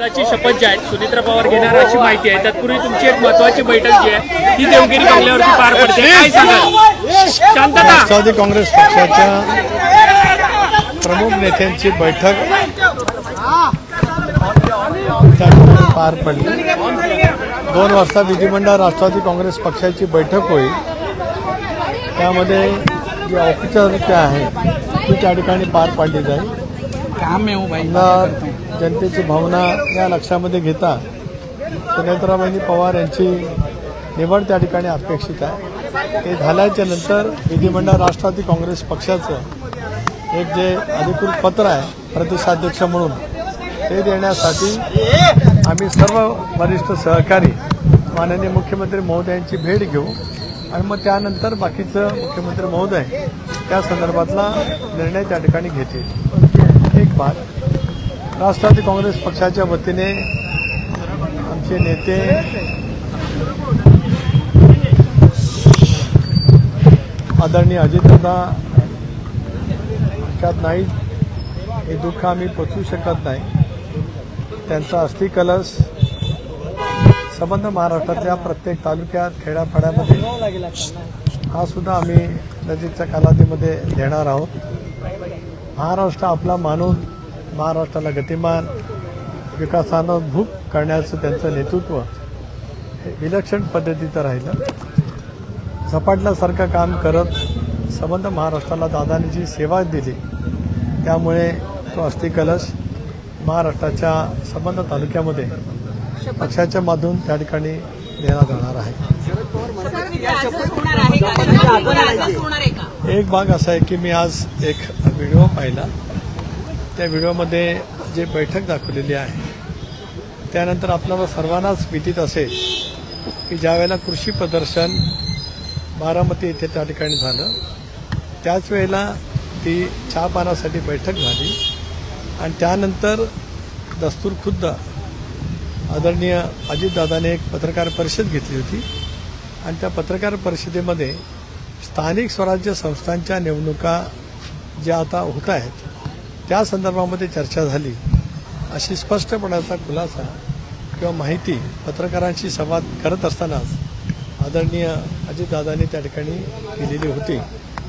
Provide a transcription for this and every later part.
पदाची शपथ जी आहे सुनेत्रा पवार घेणार अशी माहिती आहे। तत्पूर्वी तुमची एक महत्त्वाची बैठक जी आहे ती देवगिरी बंगल्यावरती पार पडते, काय सांगाल? शांतता। राष्ट्रवादी काँग्रेस पक्षाच्या प्रमुख नेत्यांची बैठक पार पडली। 2 वाजता विधिमंडळ राष्ट्रवादी काँग्रेस पक्षाची बैठक होईल। त्यामध्ये जी औपचारिकता आहे ती त्या ठिकाणी पार पाडली जाईल। जनतेची भावना या लक्षामध्ये घेता सुनेत्राबाई पवार यांची निवड त्या ठिकाणी अपेक्षित आहे। ते झाल्याच्या नंतर विधिमंडळ राष्ट्रवादी काँग्रेस पक्षाचं एक जे अधिकृत पत्र आहे प्रदेशाध्यक्ष म्हणून ते देण्यासाठी आम्ही सर्व वरिष्ठ सहकारी माननीय मुख्यमंत्री महोदयांची भेट घेऊ आणि मग त्यानंतर बाकीचं मुख्यमंत्री महोदय त्या संदर्भातला निर्णय त्या ठिकाणी घेतील। एक बात, राष्ट्रवादी काँग्रेस पक्षाच्या वतीने आमचे नेते आदरणीय अजितदादा आमच्यात नाही, हे दुःख आम्ही पोचवू शकत नाही। त्यांचा अस्थि कलश संबंध महाराष्ट्रातल्या प्रत्येक तालुक्यात खेड्यापाड्यामध्ये हा सुद्धा आम्ही नजीकच्या कालावधीमध्ये देणार आहोत। महाराष्ट्र आपला मानून महाराष्ट्राला गतिमान विकासानं भूक करण्याचं त्यांचं नेतृत्व हे विलक्षण पद्धतीचं राहिलं। झपाटल्यासारखं काम करत संबंध महाराष्ट्राला दादांनी जी सेवा दिली त्यामुळे तो अस्थि कलश महाराष्ट्राच्या संबंध तालुक्यामध्ये पक्षाच्या माध्यमातून त्या ठिकाणी देण्यात जाणार आहे। एक भाग असा आहे की मी आज एक व्हिडिओ पाहिला, त्या व्हिडिओमध्ये जे बैठक दाखवलेली आहे त्यानंतर आपल्याला सर्वांनाच विदित असेल की ज्यावेळेला कृषी प्रदर्शन बारामती येथे त्या ठिकाणी झालं त्याच वेळेला ती चहापानासाठी बैठक झाली आणि त्यानंतर दस्तूर खुद्द आदरणीय अजितदादाने एक पत्रकार परिषद घेतली होती आणि त्या पत्रकार परिषदेमध्ये स्थानिक स्वराज्य संस्थांच्या निवडणुका ज्या आता होत आहेत त्या संदर्भामध्ये चर्चा झाली अशी स्पष्टपणाचा खुलासा किंवा माहिती पत्रकारांशी संवाद करत असतानाच आदरणीय अजितदादांनी त्या ठिकाणी केलेली होती।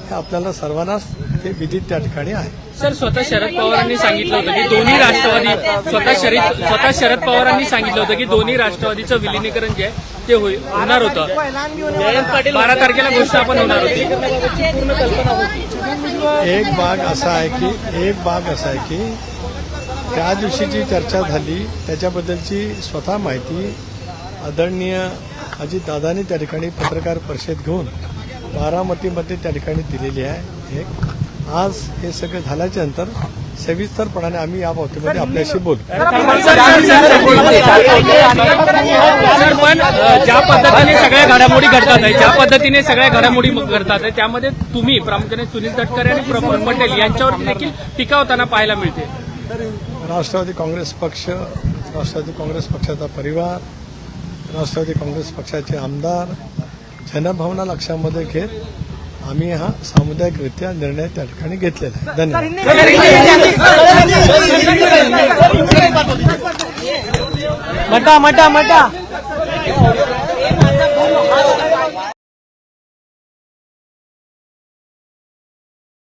हे आपल्याला सर्वांनाच ते विदित त्या ठिकाणी आहे। सर, स्वतः शरद पवारांनी सांगितलं होतं की दोन्ही राष्ट्रवादी स्वतः शरद पवारांनी सांगितलं होतं की दोन्ही राष्ट्रवादीचं विलिनीकरण जे आहे ते होणार होतं। 12 तारखेला गोष्ट आपण होणार होती। पूर्ण कल्पना होती। एक भाग असा आहे की त्या दिवशी जी चर्चा झाली त्याच्याबद्दलची स्वतः माहिती आदरणीय अजितदादांनी त्या ठिकाणी पत्रकार परिषद घेऊन बारामतीमध्ये त्या ठिकाणी दिलेली आहे। आज हे सगळं झाल्याच्या नंतर सविस्तरपणाने आम्ही या बाबतीमध्ये आपल्याशी बोलू। पण ज्या पद्धतीने सगळ्या घडामोडी घडतात त्यामध्ये तुम्ही प्रामुख्याने सुनील तटकरे आणि प्रफुल्ल पटेल यांच्यावर देखील टीका होताना पाहायला मिळते। राष्ट्रवादी काँग्रेस पक्ष, राष्ट्रवादी काँग्रेस पक्षाचा परिवार, राष्ट्रवादी काँग्रेस पक्षाचे आमदार जनभावना लक्षामध्ये घेत आम्ही हा सामुदायिकरित्या निर्णय त्या ठिकाणी घेतलेला आहे। धन्यवाद। मटा